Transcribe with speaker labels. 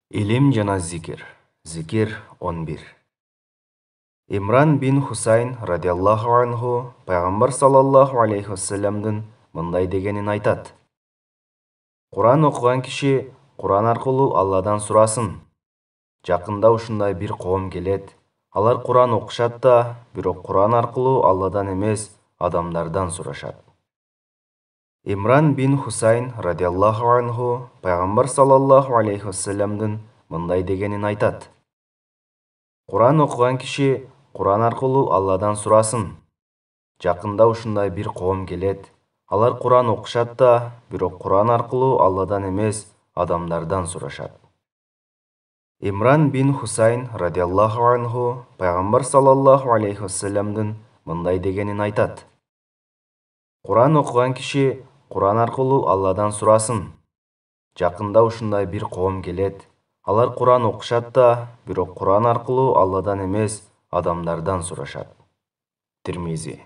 Speaker 1: Илим жана зикир. Зикир 11. Имран бин Хусайн радиаллаху анху пайгамбар саллаллаху алейхи вассаламдын мындай дегенин айтат. Куран окуган киши Куран аркылуу Алладан сурасын. Жакында ушундай бир коом келет. Алар Куран окушат да, бирок Куран аркылуу Алладан эмес, адамдардан сурашат. Имран бин Хусайн радиаллаху анху пайгамбар саллаллаху алейхи вассаламдын мындай дегенин айтат. Куран окуган киши Куран аркылуу Алладан сурасын. Жакында ушундай бир коом келет. Алар Куран окушат да, бирок Куран аркылуу Алладан эмес, адамдардан сурашат. Имран бин Хусайн радиаллаху анху пайгамбар саллаллаху алейхи вассаламдын мындай дегенин айтат. Куран окуган киши Куран аркылуу Алладан сурасын. Жакында ушундай бир коом келет. Алар Куран окушат да, бирок Куран аркылуу Алладан эмес, адамдардан сурашат. Тирмизи.